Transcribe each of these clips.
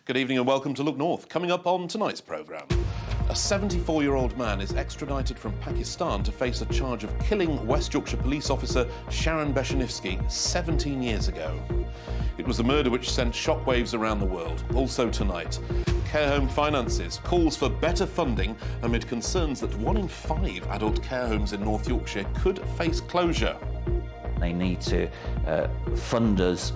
Good evening and welcome to Look North. Coming up on tonight's programme, a 74-year-old man is extradited from Pakistan to face a charge of killing West Yorkshire police officer Sharon Beshenivsky 17 years ago. It was a murder which sent shockwaves around the world. Also tonight, care home finances, calls for better funding amid concerns that 1 in 5 adult care homes in North Yorkshire could face closure. They need to fund us,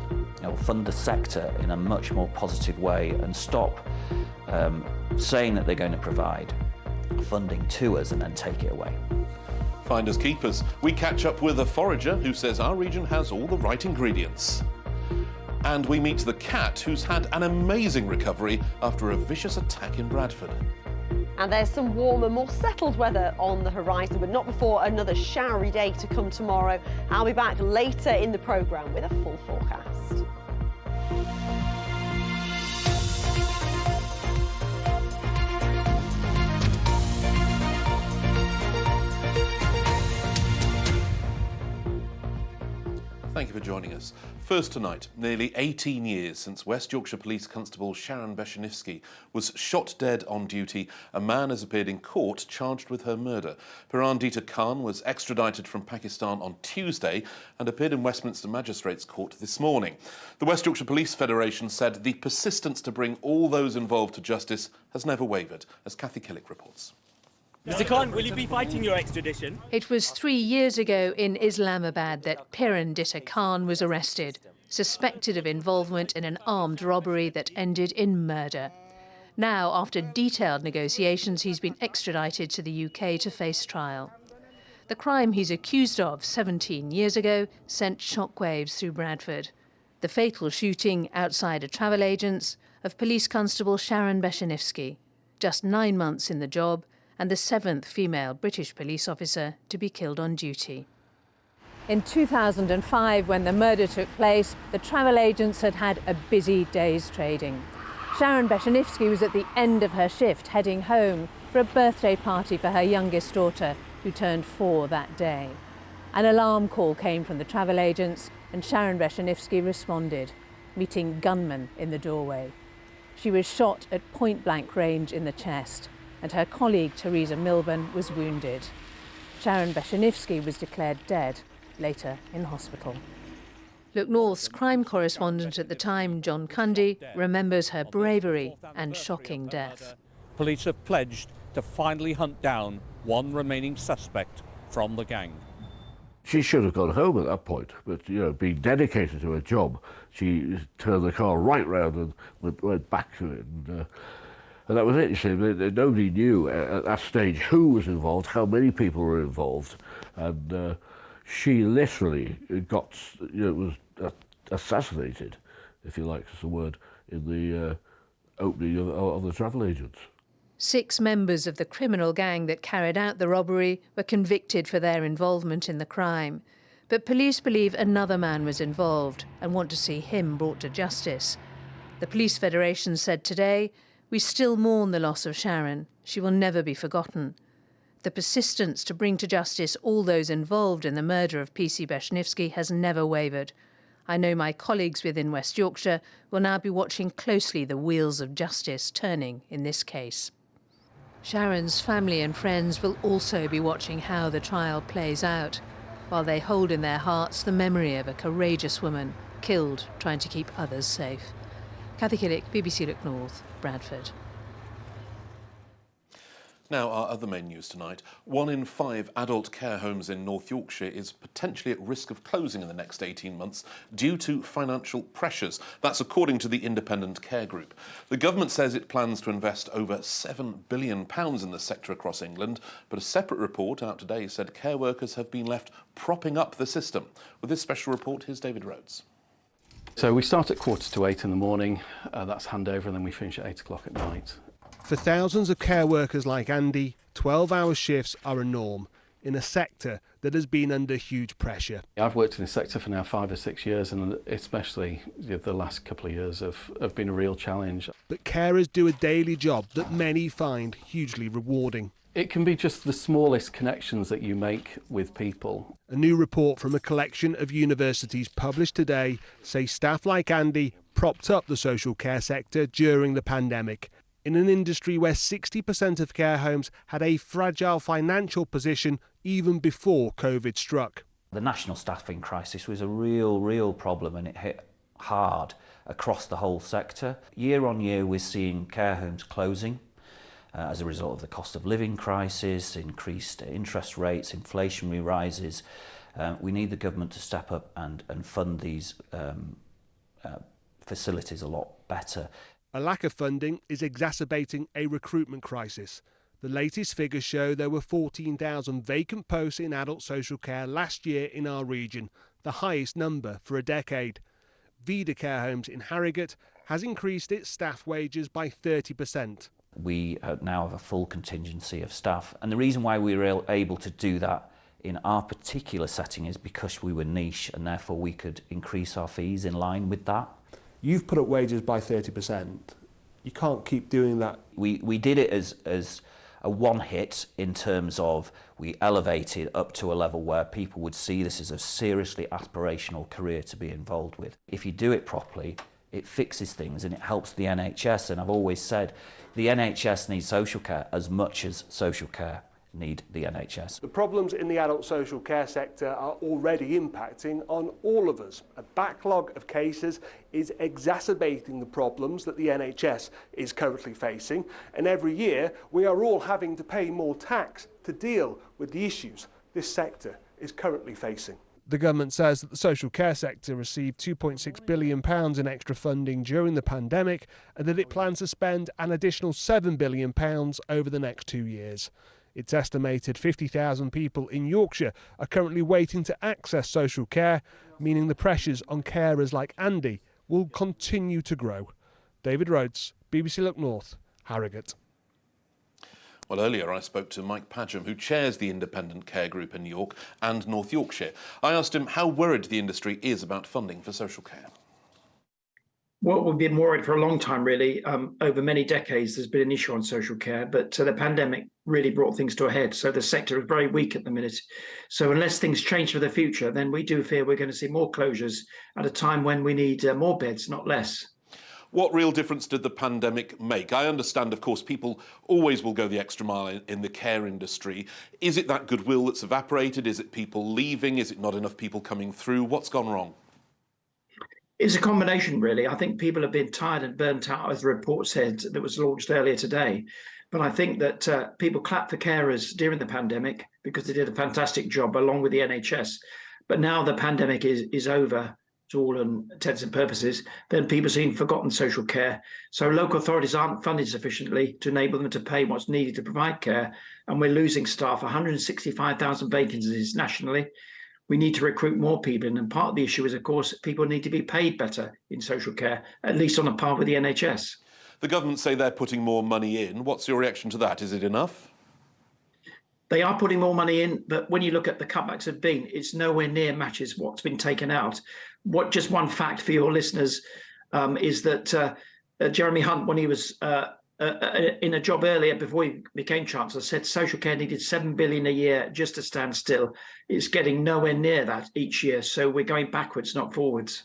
fund the sector in a much more positive way and stop saying that they're going to provide funding to us and then take it away. Finders keepers, we catch up with a forager who says our region has all the right ingredients. And we meet the cat who's had an amazing recovery after a vicious attack in Bradford. And there's some warmer, more settled weather on the horizon, but not before another showery day to come tomorrow. I'll be back later in the programme with a full forecast. Thank you for joining us. First tonight, nearly 18 years since West Yorkshire Police Constable Sharon Beshenivsky was shot dead on duty, a man has appeared in court charged with her murder. Pirandita Khan was extradited from Pakistan on Tuesday and appeared in Westminster Magistrates Court this morning. The West Yorkshire Police Federation said the persistence to bring all those involved to justice has never wavered, as Kathy Killick reports. Mr. Khan, will you be fighting your extradition? It was 3 years ago in Islamabad that Pirandita Khan was arrested, suspected of involvement in an armed robbery that ended in murder. Now, after detailed negotiations, he's been extradited to the UK to face trial. The crime he's accused of 17 years ago sent shockwaves through Bradford. The fatal shooting outside a travel agent's of Police Constable Sharon Beshenivsky, just 9 months in the job, and the 7th female British police officer to be killed on duty. In 2005, when the murder took place, the travel agents had had a busy day's trading. Sharon Beshenivsky was at the end of her shift, heading home for a birthday party for her youngest daughter, who turned 4 that day. An alarm call came from the travel agents, and Sharon Beshenivsky responded, meeting gunmen in the doorway. She was shot at point-blank range in the chest, and her colleague Teresa Milburn was wounded. Sharon Beshenivsky was declared dead, later in hospital. Look North's crime correspondent at the time, John Cundy, remembers her bravery and shocking death. Police have pledged to finally hunt down one remaining suspect from the gang. She should have gone home at that point, but, being dedicated to her job, she turned the car right round and went back to it. And that was it, you see. Nobody knew at that stage who was involved, how many people were involved, and she literally was assassinated, if you like, is the word, in the opening of the travel agents. 6 members of the criminal gang that carried out the robbery were convicted for their involvement in the crime. But police believe another man was involved and want to see him brought to justice. The Police Federation said today, "We still mourn the loss of Sharon. She will never be forgotten. The persistence to bring to justice all those involved in the murder of PC Beshenivsky has never wavered. I know my colleagues within West Yorkshire will now be watching closely the wheels of justice turning in this case." Sharon's family and friends will also be watching how the trial plays out, while they hold in their hearts the memory of a courageous woman killed trying to keep others safe. Kathy Killick, BBC Look North, Bradford. Now, our other main news tonight. 1 in 5 adult care homes in North Yorkshire is potentially at risk of closing in the next 18 months due to financial pressures. That's according to the Independent Care Group. The government says it plans to invest over £7 billion in the sector across England, but a separate report out today said care workers have been left propping up the system. With this special report, here's David Rhodes. So we start at 7:45 in the morning, that's handover, and then we finish at 8 o'clock at night. For thousands of care workers like Andy, 12-hour shifts are a norm in a sector that has been under huge pressure. I've worked in this sector for now 5 or 6 years, and especially the last couple of years have been a real challenge. But carers do a daily job that many find hugely rewarding. It can be just the smallest connections that you make with people. A new report from a collection of universities published today say staff like Andy propped up the social care sector during the pandemic, in an industry where 60% of care homes had a fragile financial position even before COVID struck. The national staffing crisis was a real problem, and it hit hard across the whole sector. Year on year, we're seeing care homes closing as a result of the cost of living crisis, increased interest rates, inflationary rises. We need the government to step up and fund these facilities a lot better. A lack of funding is exacerbating a recruitment crisis. The latest figures show there were 14,000 vacant posts in adult social care last year in our region, the highest number for a decade. Vida Care Homes in Harrogate has increased its staff wages by 30%. We now have a full contingency of staff, and the reason why we were able to do that in our particular setting is because we were niche, and therefore we could increase our fees in line with that. You've put up wages by 30%. You can't keep doing that. We did it as a one hit in terms of we elevated up to a level where people would see this as a seriously aspirational career to be involved with. If you do it properly, it fixes things and it helps the NHS. And I've always said the NHS needs social care as much as social care need the NHS. The problems in the adult social care sector are already impacting on all of us. A backlog of cases is exacerbating the problems that the NHS is currently facing, and every year we are all having to pay more tax to deal with the issues this sector is currently facing. The government says that the social care sector received £2.6 billion in extra funding during the pandemic, and that it plans to spend an additional £7 billion over the next 2 years. It's estimated 50,000 people in Yorkshire are currently waiting to access social care, meaning the pressures on carers like Andy will continue to grow. David Rhodes, BBC Look North, Harrogate. Well, earlier I spoke to Mike Padgham, who chairs the independent care group in York and North Yorkshire. I asked him how worried the industry is about funding for social care. Well, we've been worried for a long time, really. Over many decades, there's been an issue on social care, but the pandemic really brought things to a head. So the sector is very weak at the minute. So unless things change for the future, then we do fear we're going to see more closures at a time when we need more beds, not less. What real difference did the pandemic make? I understand, of course, people always will go the extra mile in the care industry. Is it that goodwill that's evaporated? Is it people leaving? Is it not enough people coming through? What's gone wrong? It's a combination, really. I think people have been tired and burnt out, as the report said that was launched earlier today. But I think that people clapped for carers during the pandemic because they did a fantastic job along with the NHS. But now the pandemic is over, to all intents and purposes, then people seem forgotten social care. So local authorities aren't funded sufficiently to enable them to pay what's needed to provide care. And we're losing staff, 165,000 vacancies nationally. We need to recruit more people, and part of the issue is, of course, people need to be paid better in social care, at least on a par with the NHS. The government say they're putting more money in. What's your reaction to that? Is it enough? They are putting more money in, but when you look at the cutbacks have been, it's nowhere near matches what's been taken out. Just one fact for your listeners is that Jeremy Hunt, when he was in a job earlier before he became Chancellor, said social care needed £7 billion a year just to stand still. It's getting nowhere near that each year, so we're going backwards, not forwards.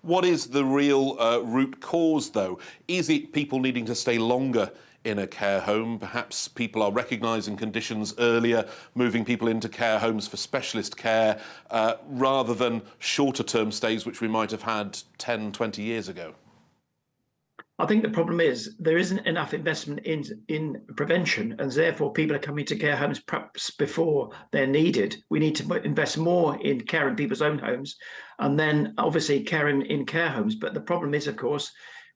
What is the real root cause, though? Is it people needing to stay longer in a care home? Perhaps people are recognising conditions earlier, moving people into care homes for specialist care, rather than shorter-term stays, which we might have had 10, 20 years ago? I think the problem is there isn't enough investment in prevention, and therefore people are coming to care homes perhaps before they're needed. We need to invest more in care in people's own homes, and then obviously care in care homes. But the problem is, of course,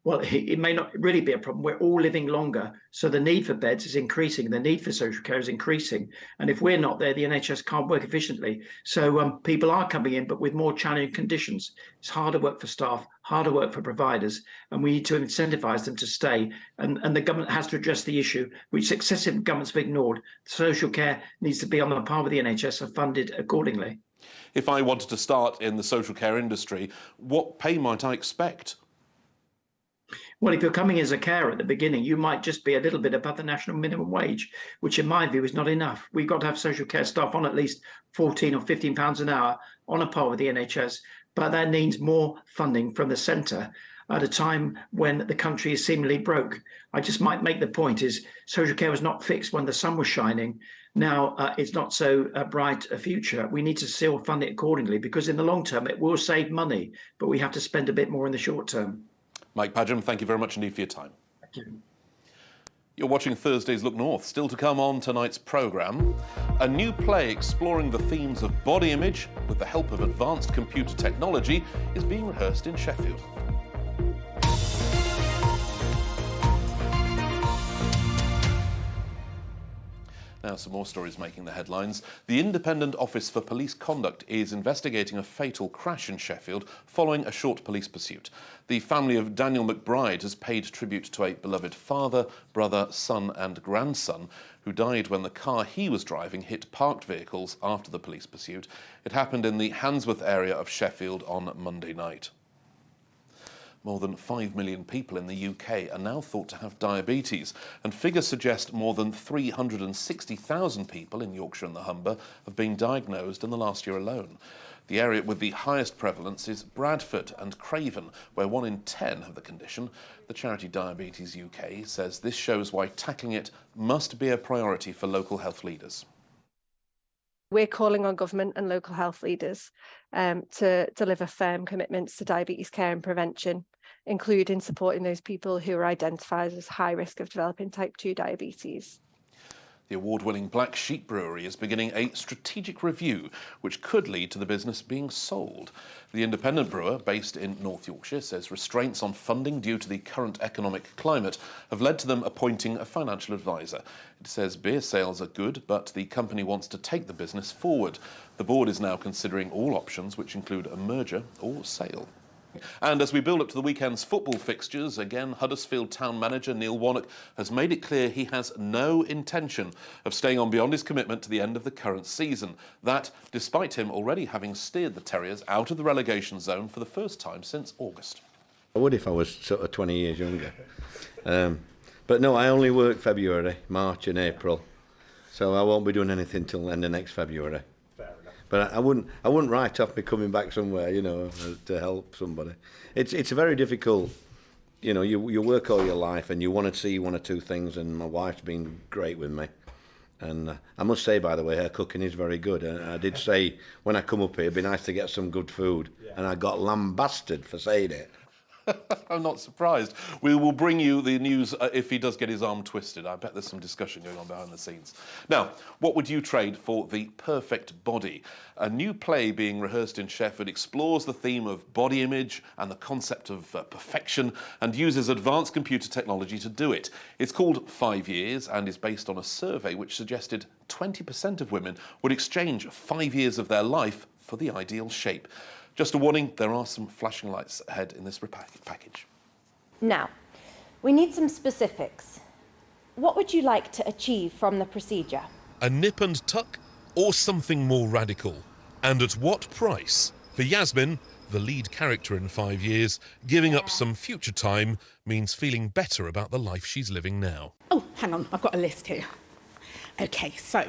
well, it may not really be a problem. We're all living longer, so the need for beds is increasing. The need for social care is increasing. And if we're not there, the NHS can't work efficiently. So people are coming in, but with more challenging conditions. It's harder work for staff, harder work for providers, and we need to incentivise them to stay. And the government has to address the issue, which successive governments have ignored. Social care needs to be on the par with the NHS and funded accordingly. If I wanted to start in the social care industry, what pay might I expect? Well, if you're coming as a carer at the beginning, you might just be a little bit above the national minimum wage, which in my view is not enough. We've got to have social care staff on at least £14 or £15 an hour on a par with the NHS, but that needs more funding from the centre. at a time when the country is seemingly broke. I just might make the point is social care was not fixed when the sun was shining. Now it's not so bright a future. We need to still fund it accordingly, because in the long term it will save money, but we have to spend a bit more in the short term. Mike Padgham, thank you very much indeed for your time. Thank you. You're watching Thursday's Look North. Still to come on tonight's programme, a new play exploring the themes of body image with the help of advanced computer technology is being rehearsed in Sheffield. Now, some more stories making the headlines. The Independent Office for Police Conduct is investigating a fatal crash in Sheffield following a short police pursuit. The family of Daniel McBride has paid tribute to a beloved father, brother, son and grandson who died when the car he was driving hit parked vehicles after the police pursuit. It happened in the Handsworth area of Sheffield on Monday night. More than 5 million people in the UK are now thought to have diabetes, and figures suggest more than 360,000 people in Yorkshire and the Humber have been diagnosed in the last year alone. The area with the highest prevalence is Bradford and Craven, where 1 in 10 have the condition. The charity Diabetes UK says this shows why tackling it must be a priority for local health leaders. We're calling on government and local health leaders to deliver firm commitments to diabetes care and prevention, including supporting those people who are identified as high risk of developing type 2 diabetes. The award-winning Black Sheep Brewery is beginning a strategic review which could lead to the business being sold. The independent brewer, based in North Yorkshire, says restraints on funding due to the current economic climate have led to them appointing a financial advisor. It says beer sales are good, but the company wants to take the business forward. The board is now considering all options, which include a merger or sale. And as we build up to the weekend's football fixtures, again, Huddersfield Town manager Neil Warnock has made it clear he has no intention of staying on beyond his commitment to the end of the current season. That, despite him already having steered the Terriers out of the relegation zone for the first time since August. I would if I was sort of 20 years younger. But no, I only work February, March and April. So I won't be doing anything till the end of next February. But I wouldn't write off me coming back somewhere, you know, to help somebody. It's a very difficult, you know, you work all your life and you want to see 1 or 2 things, and my wife's been great with me. And I must say, by the way, her cooking is very good. I did say when I come up here, it'd be nice to get some good food. And I got lambasted for saying it. I'm not surprised. We will bring you the news if he does get his arm twisted. I bet there's some discussion going on behind the scenes. Now, what would you trade for the perfect body? A new play being rehearsed in Sheffield explores the theme of body image and the concept of perfection and uses advanced computer technology to do it. It's called 5 Years and is based on a survey which suggested 20% of women would exchange 5 years of their life for the ideal shape. Just a warning, there are some flashing lights ahead in this package. Now, we need some specifics. What would you like to achieve from the procedure? A nip and tuck or something more radical? And at what price? For Yasmin, the lead character in 5 Years, giving up some future time means feeling better about the life she's living now. Oh, hang on, I've got a list here. OK, so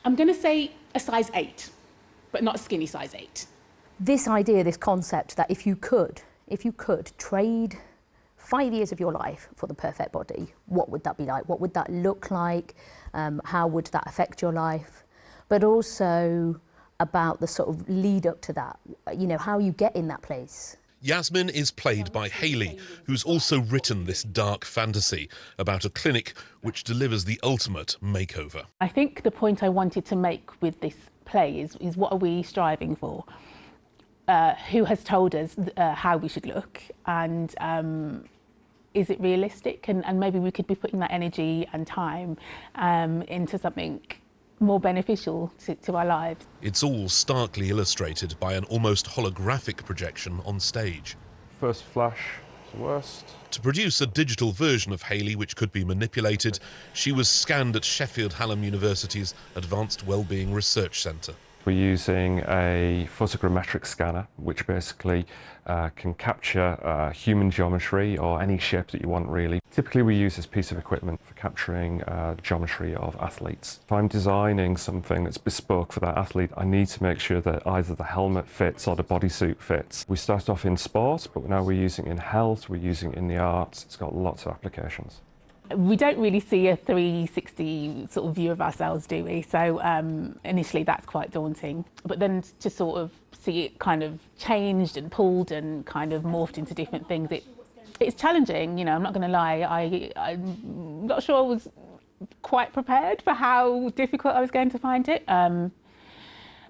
I'm going to say a size 8. But not a skinny size 8. This idea, this concept that if you could trade 5 years of your life for the perfect body, what would that be like? What would that look like? How would that affect your life? But also about the sort of lead up to that, you know, how you get in that place. Yasmin is played by Hayley, who's also written this dark fantasy about a clinic which delivers the ultimate makeover. I think the point I wanted to make with this play is what are we striving for? Who has told us how we should look, and is it realistic? And maybe we could be putting that energy and time into something more beneficial to our lives. It's all starkly illustrated by an almost holographic projection on stage. First flash is the worst. To produce a digital version of Hayley which could be manipulated, she was scanned at Sheffield Hallam University's Advanced Wellbeing Research Centre. We're using a photogrammetric scanner, which basically can capture human geometry or any shape that you want, really. Typically, we use this piece of equipment for capturing geometry of athletes. If I'm designing something that's bespoke for that athlete, I need to make sure that either the helmet fits or the bodysuit fits. We started off in sport, but now we're using it in health, we're using it in the arts. It's got lots of applications. We don't really see a 360 sort of view of ourselves, do we? So initially that's quite daunting. But then to sort of see it kind of changed and pulled and kind of morphed into different things, it's challenging, you know, I'm not going to lie. I'm not sure I was quite prepared for how difficult I was going to find it. But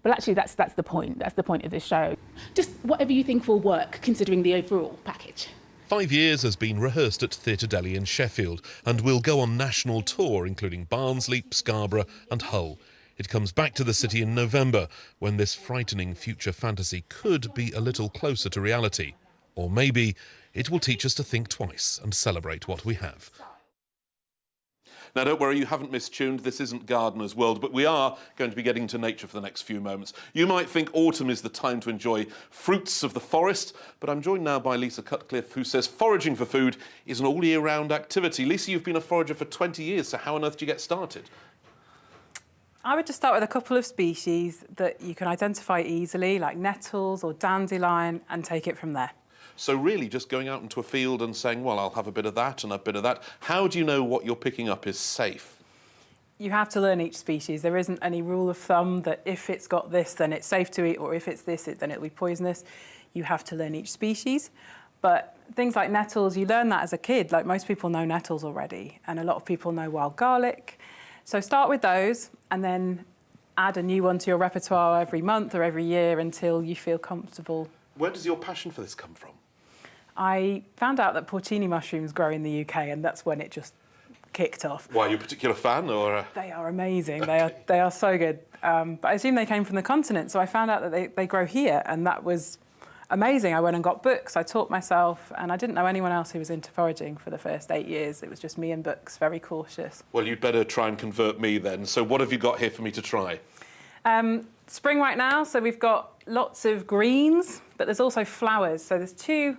actually that's the point. That's the point of this show. Just whatever you think will work, considering the overall package. 5 years has been rehearsed at Theatre Delhi in Sheffield and will go on national tour, including Barnsley, Scarborough and Hull. It comes back to the city in November, when this frightening future fantasy could be a little closer to reality. Or maybe it will teach us to think twice and celebrate what we have. Now, don't worry, you haven't mistuned. This isn't Gardener's World, but we are going to be getting to nature for the next few moments. You might think autumn is the time to enjoy fruits of the forest, but I'm joined now by Lisa Cutcliffe, who says foraging for food is an all-year-round activity. Lisa, you've been a forager for 20 years, so how on earth do you get started? I would just start with a couple of species that you can identify easily, like nettles or dandelion, and take it from there. So really just going out into a field and saying, well, I'll have a bit of that and a bit of that. How do you know what you're picking up is safe? You have to learn each species. There isn't any rule of thumb that if it's got this, then it's safe to eat, or if it's this, then it'll be poisonous. You have to learn each species. But things like nettles, you learn that as a kid. Like, most people know nettles already, and a lot of people know wild garlic. So start with those and then add a new one to your repertoire every month or every year until you feel comfortable. Where does your passion for this come from? I found out that porcini mushrooms grow in the UK, and that's when it just kicked off. Why, are you a particular fan, or...? They are amazing. They are so good. But I assume they came from the continent, so I found out that they grow here, and that was amazing. I went and got books, I taught myself, and I didn't know anyone else who was into foraging for the first 8 years. It was just me and books, very cautious. Well, you'd better try and convert me then. So what have you got here for me to try? Spring right now, so we've got lots of greens, but there's also flowers. So there's two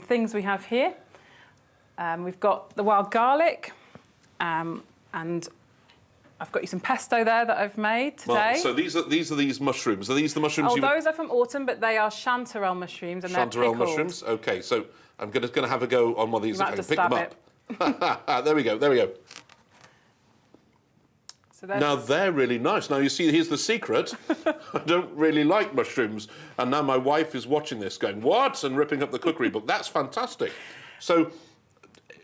things we have here. We've got the wild garlic, and I've got you some pesto there that I've made today. Well, so these are these mushrooms. Are these the mushrooms? Oh, those are from autumn, but they are chanterelle mushrooms, and they're pickled. Mushrooms. Okay, so I'm going to have a go on one of these. You might have to pick them up. There we go. There we go. So now they're really nice. Now you see, here's the secret. I don't really like mushrooms, and now my wife is watching this, going what, and ripping up the cookery book. That's fantastic. So,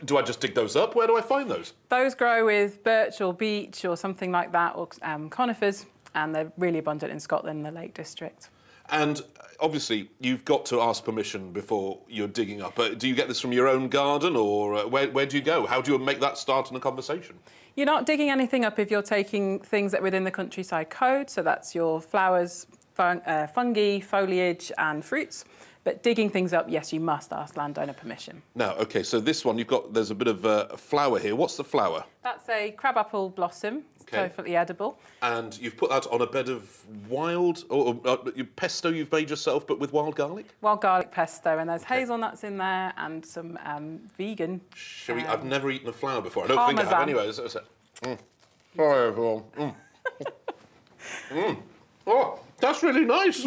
do I just dig those up? Where do I find those? Those grow with birch or beech or something like that, or conifers, and they're really abundant in Scotland, in the Lake District. And obviously, you've got to ask permission before you're digging up. Do you get this from your own garden, or where do you go? How do you make that start in a conversation? You're not digging anything up if you're taking things that are within the countryside code, so that's your flowers, fungi, foliage and fruits. But digging things up, yes, you must ask landowner permission. Now, OK, so this one, there's a bit of a flower here. What's the flower? That's a crabapple blossom. It's perfectly edible. And you've put that on a bed of wild, or pesto you've made yourself, but with wild garlic? Wild garlic pesto, and there's hazelnuts in there and some vegan. I've never eaten a flower before. I don't think I have anyway. Sorry, everyone. Oh, that's really nice.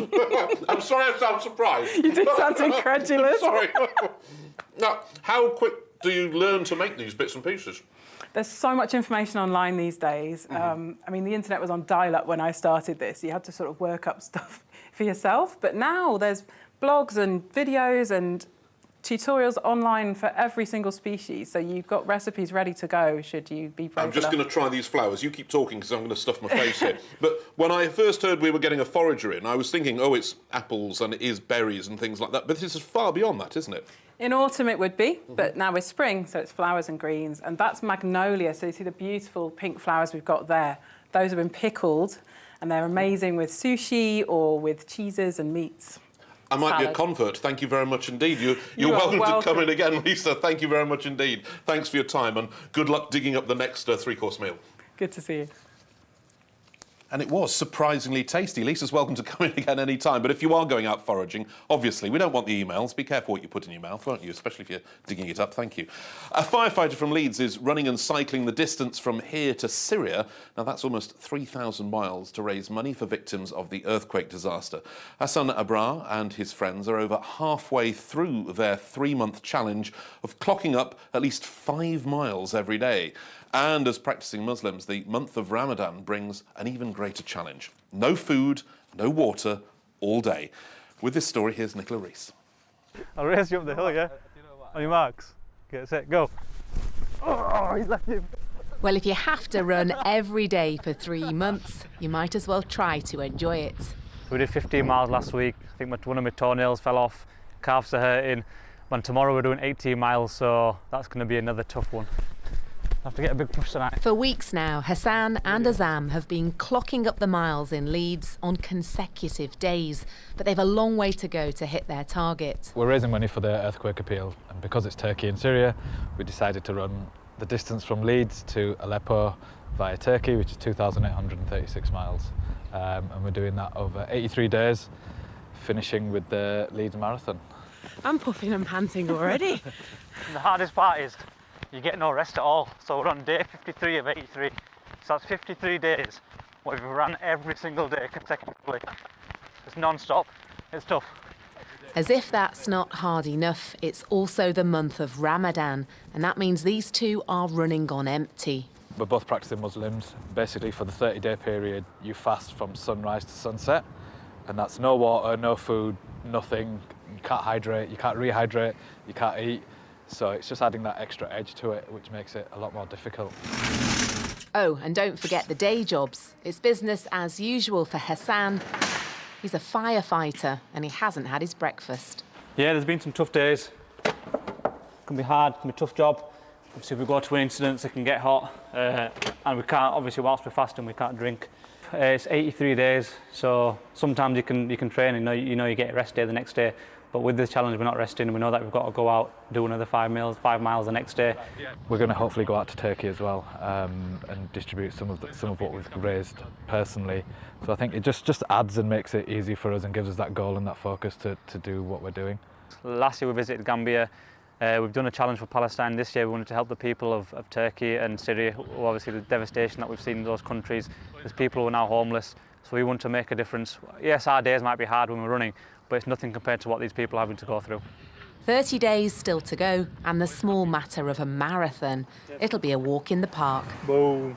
I'm sorry I sound surprised. You do sound incredulous. Sorry. Now, how quick do you learn to make these bits and pieces? There's so much information online these days. I mean, the internet was on dial-up when I started this. You had to sort of work up stuff for yourself. But now there's blogs and videos and tutorials online for every single species. So you've got recipes ready to go should you be brave I'm just going to try these flowers. You keep talking because I'm going to stuff my face here. But when I first heard we were getting a forager in, I was thinking, oh, it's apples and it is berries and things like that. But this is far beyond that, isn't it? In autumn it would be, but now it's spring, so it's flowers and greens. And that's magnolia, so you see the beautiful pink flowers we've got there. Those have been pickled, and they're amazing with sushi or with cheeses and meats. I might be a convert. Thank you very much indeed. You're welcome to come in again, Lisa. Thank you very much indeed. Thanks for your time, and good luck digging up the next three-course meal. Good to see you. And it was surprisingly tasty. Lisa's welcome to come in again any time. But if you are going out foraging, obviously, we don't want the emails. Be careful what you put in your mouth, won't you? Especially if you're digging it up. Thank you. A firefighter from Leeds is running and cycling the distance from here to Syria. Now, that's almost 3,000 miles to raise money for victims of the earthquake disaster. Hassan Abrar and his friends are over halfway through their 3-month challenge of clocking up at least 5 miles every day. And as practising Muslims, the month of Ramadan brings an even greater challenge. No food, no water, all day. With this story, here's Nicola Rees. I'll race you up the hill, yeah? On your marks. Get set, go. Oh, he's left him. Well, if you have to run every day for 3 months, you might as well try to enjoy it. We did 15 miles last week. I think one of my toenails fell off, calves are hurting. And tomorrow we're doing 18 miles, so that's going to be another tough one. I have to get a big push tonight. For weeks now, Hassan and Azam have been clocking up the miles in Leeds on consecutive days, but they've a long way to go to hit their target. We're raising money for the earthquake appeal, and because it's Turkey and Syria, we decided to run the distance from Leeds to Aleppo via Turkey, which is 2,836 miles. And we're doing that over 83 days, finishing with the Leeds Marathon. I'm puffing and panting already. The hardest part is you get no rest at all. So we're on day 53 of 83. So that's 53 days where we've run every single day consecutively. It's non-stop. It's tough. As if that's not hard enough, it's also the month of Ramadan, and that means these two are running on empty. We're both practicing Muslims. Basically, for the 30-day period, you fast from sunrise to sunset, and that's no water, no food, nothing. You can't hydrate, you can't rehydrate, you can't eat. So it's just adding that extra edge to it, which makes it a lot more difficult. Oh, and don't forget the day jobs. It's business as usual for Hassan. He's a firefighter and he hasn't had his breakfast. Yeah, there's been some tough days. It can be hard, it can be a tough job. Obviously, if we go to an incident, it can get hot. And we can't, obviously, whilst we're fasting, we can't drink. It's 83 days, so sometimes you can train and you get a rest day the next day. But with this challenge, we're not resting. We know that we've got to go out, do another 5 miles the next day. We're going to hopefully go out to Turkey as well and distribute some of what we've raised personally. So I think it just adds and makes it easy for us and gives us that goal and that focus to do what we're doing. Last year we visited Gambia. We've done a challenge for Palestine. This year we wanted to help the people of Turkey and Syria. Obviously the devastation that we've seen in those countries. There's people who are now homeless. So we want to make a difference. Yes, our days might be hard when we're running, but it's nothing compared to what these people are having to go through. 30 days still to go, and the small matter of a marathon. It'll be a walk in the park. Boom.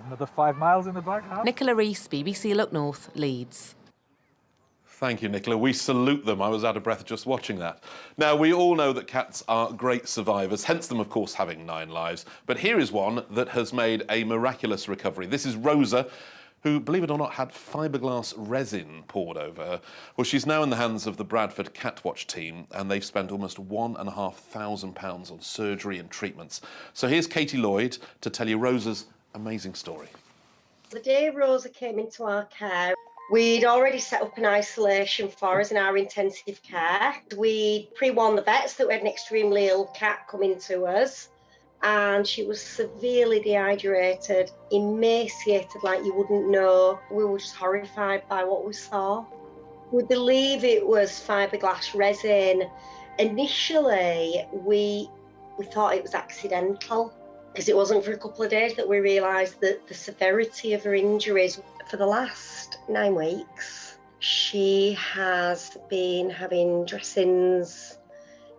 Another 5 miles in the back. Huh? Nicola Rees, BBC Look North, Leeds. Thank you, Nicola. We salute them. I was out of breath just watching that. Now, we all know that cats are great survivors, hence them, of course, having 9 lives. But here is one that has made a miraculous recovery. This is Rosa, who, believe it or not, had fiberglass resin poured over her. Well, she's now in the hands of the Bradford Catwatch team, and they've spent almost £1,500 on surgery and treatments. So here's Katie Lloyd to tell you Rosa's amazing story. The day Rosa came into our care, we'd already set up an isolation for us in our intensive care. We pre-warned the vets that we had an extremely ill cat coming to us, and she was severely dehydrated, emaciated like you wouldn't know. We were just horrified by what we saw. We believe it was fiberglass resin. Initially, we thought it was accidental, because it wasn't for a couple of days that we realised that the severity of her injuries. For the last 9 weeks, she has been having dressings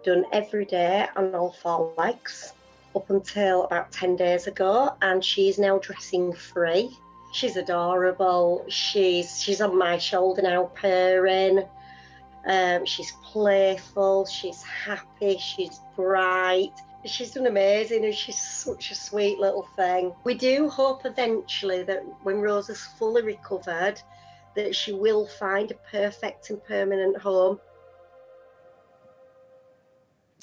done every day on all 4 legs up until about 10 days ago, and she's now dressing free. She's adorable. She's on my shoulder now purring. She's playful, she's happy, she's bright. She's done amazing, and she's such a sweet little thing. We do hope eventually that when Rosa's fully recovered, that she will find a perfect and permanent home.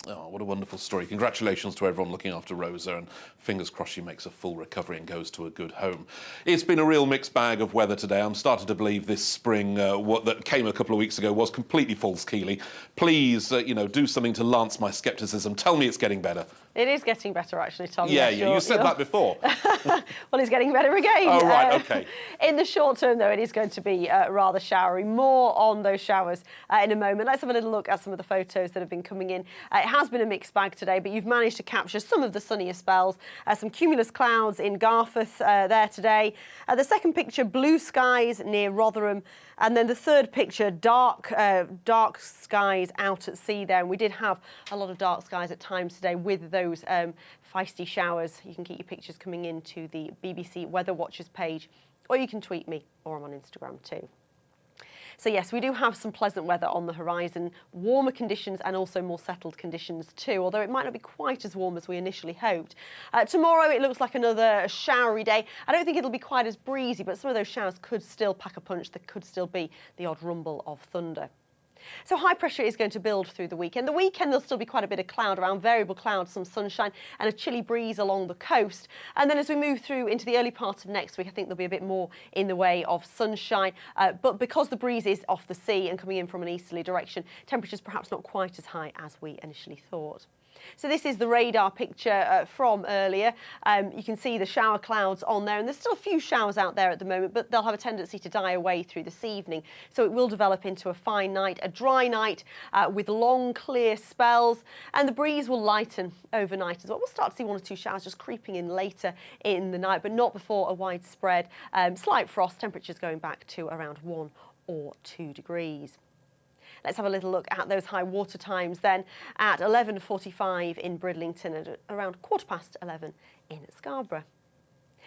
Oh, what a wonderful story. Congratulations to everyone looking after Rosa, and fingers crossed she makes a full recovery and goes to a good home. It's been a real mixed bag of weather today. I'm starting to believe this spring, what that came a couple of weeks ago, was completely false, Keely. Please, do something to lance my scepticism. Tell me it's getting better. It is getting better, actually, Tom. Yeah, you said that before. Well, it's getting better again. Oh, right, OK. In the short term, though, it is going to be rather showery. More on those showers in a moment. Let's have a little look at some of the photos that have been coming in. It has been a mixed bag today, but you've managed to capture some of the sunnier spells. Some cumulus clouds in Garforth there today. The second picture, blue skies near Rotherham. And then the third picture, dark skies out at sea there. And we did have a lot of dark skies at times today with those feisty showers. You can keep your pictures coming into the BBC Weather Watchers page, or you can tweet me, or I'm on Instagram too. So yes, we do have some pleasant weather on the horizon, warmer conditions and also more settled conditions too, although it might not be quite as warm as we initially hoped. Tomorrow it looks like another showery day. I don't think it'll be quite as breezy, but some of those showers could still pack a punch. There could still be the odd rumble of thunder. So high pressure is going to build through the weekend. The weekend there'll still be quite a bit of cloud around, variable clouds, some sunshine and a chilly breeze along the coast. And then as we move through into the early part of next week, I think there'll be a bit more in the way of sunshine. But because the breeze is off the sea and coming in from an easterly direction, temperatures perhaps not quite as high as we initially thought. So this is the radar picture from earlier. You can see the shower clouds on there, and there's still a few showers out there at the moment, but they'll have a tendency to die away through this evening. So it will develop into a fine night, a dry night with long, clear spells, and the breeze will lighten overnight as well. We'll start to see one or two showers just creeping in later in the night, but not before a widespread slight frost, temperatures going back to around 1 or 2 degrees. Let's have a little look at those high water times then at 11:45 in Bridlington and around 11:15 in Scarborough.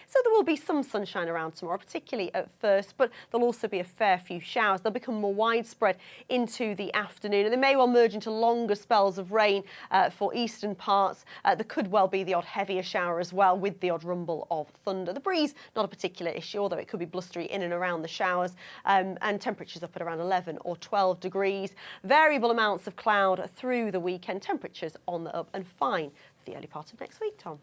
So there will be some sunshine around tomorrow, particularly at first, but there'll also be a fair few showers. They'll become more widespread into the afternoon, and they may well merge into longer spells of rain for eastern parts. There could well be the odd heavier shower as well, with the odd rumble of thunder. The breeze, not a particular issue, although it could be blustery in and around the showers, and temperatures up at around 11 or 12 degrees. Variable amounts of cloud through the weekend, temperatures on the up and fine for the early part of next week, Tom.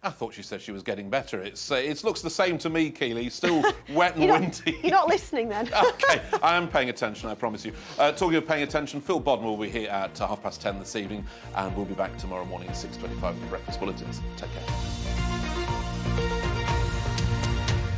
I thought she said she was getting better. It looks the same to me, Keely. Still wet and windy. You're not listening then. OK, I am paying attention, I promise you. Talking of paying attention, Phil Bodden will be here at 10:30 this evening, and we'll be back tomorrow morning at 6:25 with the Breakfast Bulletins. Take care.